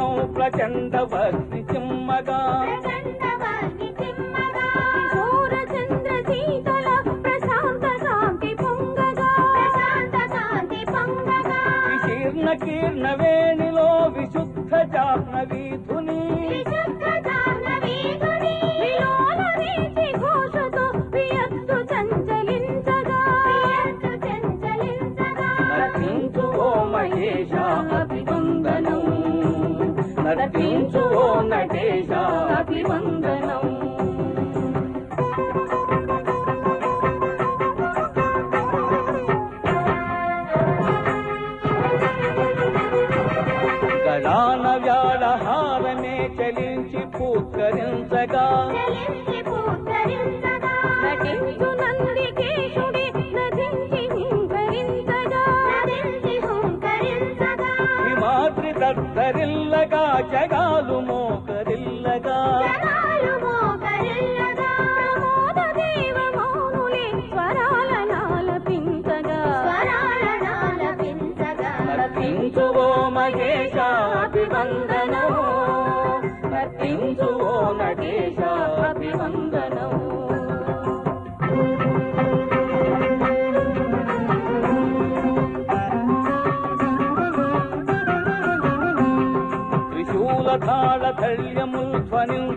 తాండవం ప్రచండ భక్తి చిమ్మగా చంద్ర శీతల ప్రశాంత శాంతి పొంగగా విశీర్ణ కీర్ణ వేణిలో విశుద్ధ జాహ్నవీ ధుని అభివందనం నర్తించు ఓ నటేశ అభివందనం గళాన వ్యాళహారమే చలించి పూత్కరించగా నటించు నందికేశుడి నదించి హుంకరించగా హిమాద్రి దద్దరిల్లగా జగాలు మోకరిల్లగా ప్రమోద దేవ మౌనులే స్వరాలనాలపించగా నర్తించు ఓ మహేశ అభివందనం నర్తించు ఓ నటేశ అభివందనం త్రిశూల తాళ ధైర్యముల్ ధ్వనించు